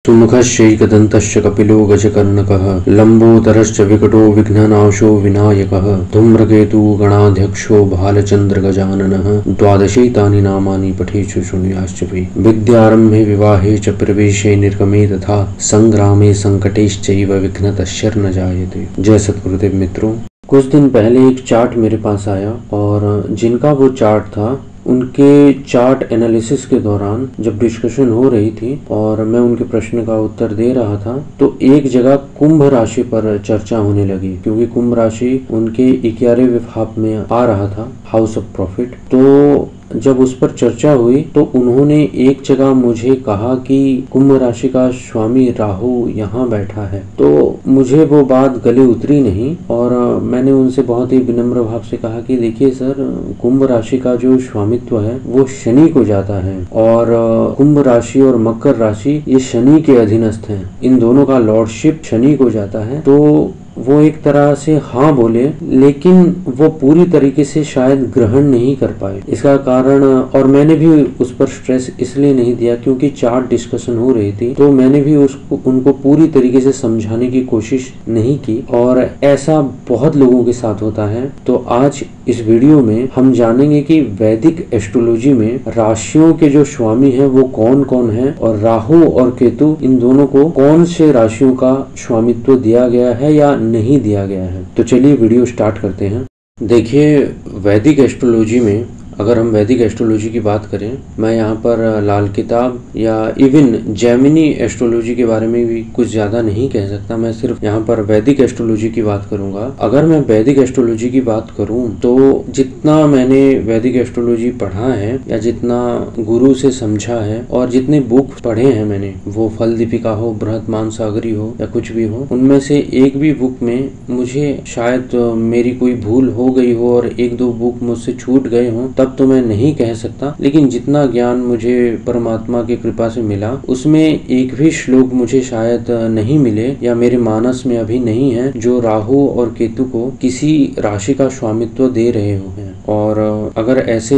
सुमुखश्चैकदन्तश्च कपिलो गजकर्णकः लम्बोदरश्च विकटो विघ्ननाशो विनायकः धूम्रकेतु गणाध्यक्षो भालचन्द्रगजाननः द्वादशैतानि नामानि पठेषु शृणुयाश्च वै। विद्यारम्भे विवाहे च प्रवेशे निर्गमे तथा संग्रामे संकटेश्चैव विघ्नतश्चर्न जायते। जय सद्गुरुदेव मित्रों, कुछ दिन पहले एक चार्ट मेरे पास आया और जिनका वो चार्ट था उनके चार्ट एनालिसिस के दौरान जब डिस्कशन हो रही थी और मैं उनके प्रश्न का उत्तर दे रहा था तो एक जगह कुंभ राशि पर चर्चा होने लगी, क्योंकि कुंभ राशि उनके 11वें भाव में आ रहा था, हाउस ऑफ प्रॉफिट। तो जब उस पर चर्चा हुई तो उन्होंने एक जगह मुझे कहा कि कुंभ राशि का स्वामी राहु यहाँ बैठा है। तो मुझे वो बात गले उतरी नहीं और मैंने उनसे बहुत ही विनम्र भाव से कहा कि देखिए सर, कुंभ राशि का जो स्वामित्व है वो शनि को जाता है और कुंभ राशि और मकर राशि ये शनि के अधीनस्थ हैं। इन दोनों का लॉर्डशिप शनि को जाता है। तो वो एक तरह से हाँ बोले, लेकिन वो पूरी तरीके से शायद ग्रहण नहीं कर पाए। इसका कारण, और मैंने भी उस पर स्ट्रेस इसलिए नहीं दिया क्योंकि चार्ट डिस्कशन हो रही थी, तो मैंने भी उनको पूरी तरीके से समझाने की कोशिश नहीं की और ऐसा बहुत लोगों के साथ होता है। तो आज इस वीडियो में हम जानेंगे कि वैदिक एस्ट्रोलॉजी में राशियों के जो स्वामी हैं वो कौन कौन हैं और राहु और केतु इन दोनों को कौन से राशियों का स्वामित्व दिया गया है या नहीं दिया गया है। तो चलिए वीडियो स्टार्ट करते हैं। देखिए, वैदिक एस्ट्रोलॉजी में अगर हम वैदिक एस्ट्रोलॉजी की बात करें, मैं यहाँ पर लाल किताब या इवन जैमिनी एस्ट्रोलॉजी के बारे में भी कुछ ज़्यादा नहीं कह सकता। मैं सिर्फ यहाँ पर वैदिक एस्ट्रोलॉजी की बात करूँगा। अगर मैं वैदिक एस्ट्रोलॉजी की बात करूँ तो जितना मैंने वैदिक एस्ट्रोलॉजी पढ़ा है या जितना गुरु से समझा है और जितने बुक पढ़े हैं मैंने, वो फल दीपिका हो, बृहत सागरी हो या कुछ भी हो, उनमें से एक भी बुक में मुझे शायद मेरी कोई भूल हो गई हो और एक दो बुक मुझसे छूट गए हों तब तो मैं नहीं कह सकता, लेकिन जितना ज्ञान मुझे परमात्मा की कृपा से मिला उसमें एक भी श्लोक मुझे शायद नहीं मिले या मेरे मानस में अभी नहीं है जो राहु और केतु को किसी राशि का स्वामित्व दे रहे हो हैं। और अगर ऐसे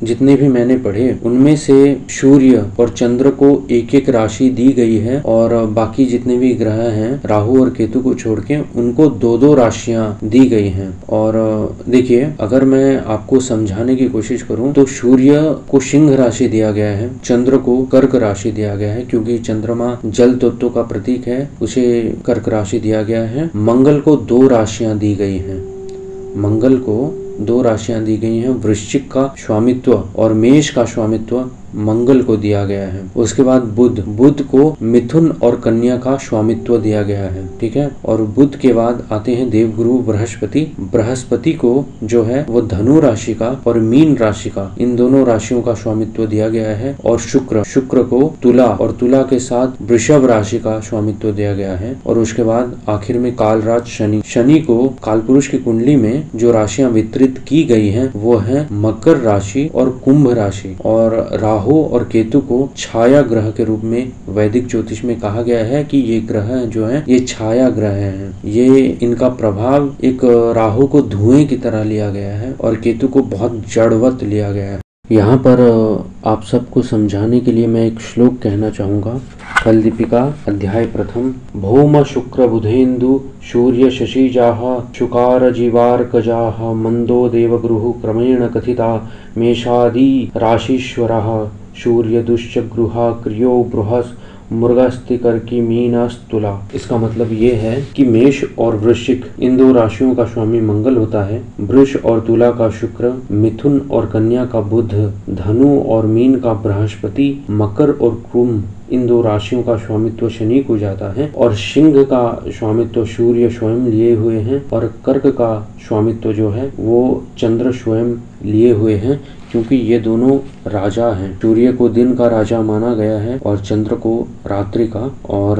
जितने भी मैंने पढ़े उनमें से सूर्य और चंद्र को एक एक राशि दी गई है और बाकी जितने भी ग्रह हैं राहु और केतु को छोड़ के उनको दो दो राशियां दी गई हैं। और देखिए, अगर मैं आपको समझाने की कोशिश करूं तो सूर्य को सिंह राशि दिया गया है, चंद्र को कर्क राशि दिया गया है क्योंकि चंद्रमा जल तत्व का प्रतीक है, उसे कर्क राशि दिया गया है। मंगल को दो राशियां दी गई हैं, मंगल को दो राशियां दी गई हैं। वृश्चिक का स्वामित्व और मेष का स्वामित्व मंगल को दिया गया है। उसके बाद बुध को मिथुन और कन्या का स्वामित्व दिया गया है, ठीक है। और बुध के बाद आते हैं देवगुरु बृहस्पति को जो है वो धनु राशि का और मीन राशि का, इन दोनों राशियों का स्वामित्व दिया गया है। और शुक्र को तुला और तुला के साथ वृषभ राशि का स्वामित्व दिया गया है। और उसके बाद आखिर में कालराज शनि को कालपुरुष की कुंडली में जो राशियां वितरित की गई हैं वो है मकर राशि और कुंभ राशि। और राहु और केतु को छाया ग्रह के रूप में वैदिक ज्योतिष में कहा गया है कि ये ग्रह जो है ये छाया ग्रह हैं। ये इनका प्रभाव एक राहु को धुएं की तरह लिया गया है और केतु को बहुत जड़वत लिया गया है। यहाँ पर आप सबको समझाने के लिए मैं एक श्लोक कहना चाहूँगा। फल दीपिका अध्याय प्रथम। भौम शुक्र बुधेन्दु सूर्य शशिजाः शुकार जीवार्कजाः मंदो देवगृह क्रमेण कथिता मेषादि राशीश्वरः सूर्य दुश्चगृहा क्रियो बृहस् मृगस्तिकर्की मीनस्तुला। इसका मतलब ये है कि मेष और वृश्चिक इन दो राशियों का स्वामी मंगल होता है, वृष और तुला का शुक्र, मिथुन और कन्या का बुध, धनु और मीन का बृहस्पति, मकर और कुंभ इन दो राशियों का स्वामित्व शनि को जाता है और सिंह का स्वामित्व सूर्य स्वयं लिए हुए हैं और कर्क का स्वामित्व जो है वो चंद्र स्वयं लिए हुए हैं, क्योंकि ये दोनों राजा हैं। सूर्य को दिन का राजा माना गया है और चंद्र को रात्रि का, और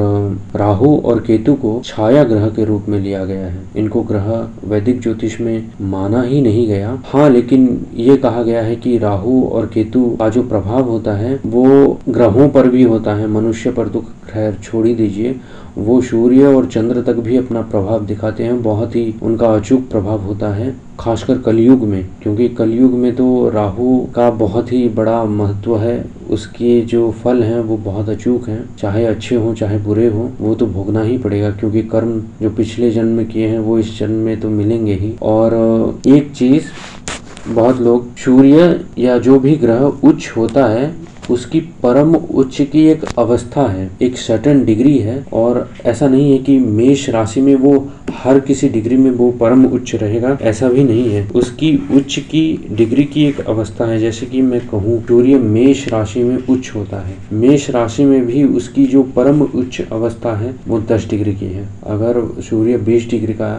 राहु और केतु को छाया ग्रह के रूप में लिया गया है। इनको ग्रह वैदिक ज्योतिष में माना ही नहीं गया। हाँ, लेकिन ये कहा गया है कि राहु और केतु का जो प्रभाव होता है वो ग्रहों पर भी होता है, मनुष्य पर तो खैर छोड़ ही दीजिए, वो सूर्य और चंद्र तक भी अपना प्रभाव दिखाते हैं, बहुत ही उनका अचूक प्रभाव होता है। खासकर कलयुग में, क्योंकि कलयुग में तो राहु का बहुत ही बड़ा महत्व है। उसके जो फल हैं वो बहुत अचूक हैं, चाहे अच्छे हों चाहे बुरे हों, वो तो भोगना ही पड़ेगा, क्योंकि कर्म जो पिछले जन्म में किए हैं वो इस जन्म में तो मिलेंगे ही। और एक चीज, बहुत लोग, सूर्य या जो भी ग्रह उच्च होता है उसकी परम उच्च की एक अवस्था है, एक सर्टेन डिग्री है। और ऐसा नहीं है कि मेष राशि में वो हर किसी डिग्री में वो परम उच्च रहेगा, ऐसा भी नहीं है। उसकी उच्च की डिग्री की एक अवस्था है। जैसे कि मैं कहूँ, सूर्य मेष राशि में उच्च होता है, मेष राशि में भी उसकी जो परम उच्च अवस्था है वो 10 डिग्री की है। अगर सूर्य 20 डिग्री का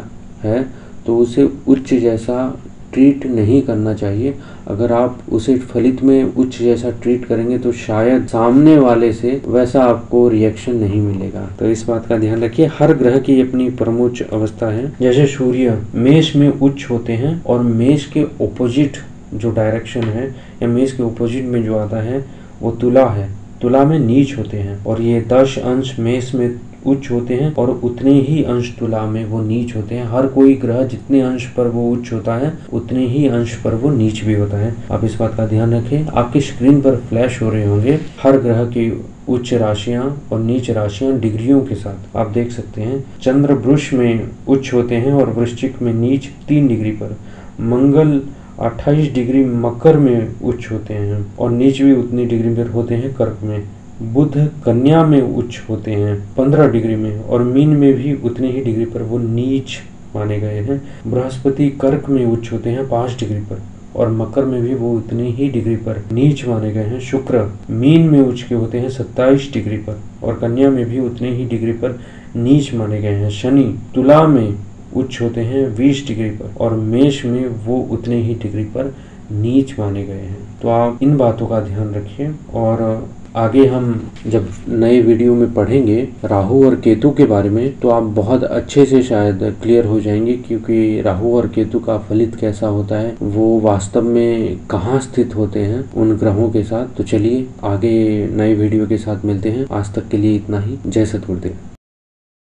है तो उसे उच्च जैसा ट्रीट नहीं करना चाहिए। अगर आप उसे फलित में उच्च जैसा ट्रीट करेंगे तो शायद सामने वाले से वैसा आपको रिएक्शन नहीं मिलेगा। तो इस बात का ध्यान रखिए, हर ग्रह की अपनी परमोच्च अवस्था है। जैसे सूर्य मेष में उच्च होते हैं और मेष के ओपोजिट जो डायरेक्शन है या मेष के ओपोजिट में जो आता है वो तुला है, तुला में नीच होते हैं। और ये 10 अंश मेष में उच्च होते हैं और उतने ही अंश तुला में वो नीच होते हैं। हर कोई ग्रह जितने अंश पर वो उच्च होता है उतने ही अंश पर वो नीच भी होता है। आप इस बात का ध्यान रखें। आपकी स्क्रीन पर फ्लैश हो रहे होंगे हर ग्रह की उच्च राशियां और नीच राशियां डिग्रियों के साथ, आप देख सकते हैं। चंद्र वृष में उच्च होते हैं और वृश्चिक में नीच 3 डिग्री पर। मंगल 28 डिग्री मकर में उच्च होते हैं और नीच भी उतनी डिग्री पर होते हैं कर्क में। बुध कन्या में उच्च होते हैं 15 डिग्री में और मीन में भी उतनी ही डिग्री पर वो नीच माने गए हैं। बृहस्पति कर्क में उच्च होते हैं 5 डिग्री पर और मकर में भी वो उतनी ही डिग्री पर नीच माने गए हैं। शुक्र मीन में उच्च के होते हैं 27 डिग्री पर और कन्या में भी उतनी ही डिग्री पर नीच माने गए हैं। शनि तुला में उच्च होते हैं 20 डिग्री पर और मेष में वो उतने ही डिग्री पर नीच माने गए हैं। तो आप इन बातों का ध्यान रखिए। और आगे हम जब नए वीडियो में पढ़ेंगे राहु और केतु के बारे में तो आप बहुत अच्छे से शायद क्लियर हो जाएंगे, क्योंकि राहु और केतु का फलित कैसा होता है, वो वास्तव में कहाँ स्थित होते हैं उन ग्रहों के साथ। तो चलिए आगे नए वीडियो के साथ मिलते हैं। आज तक के लिए इतना ही। जय सद्गुरुदेव।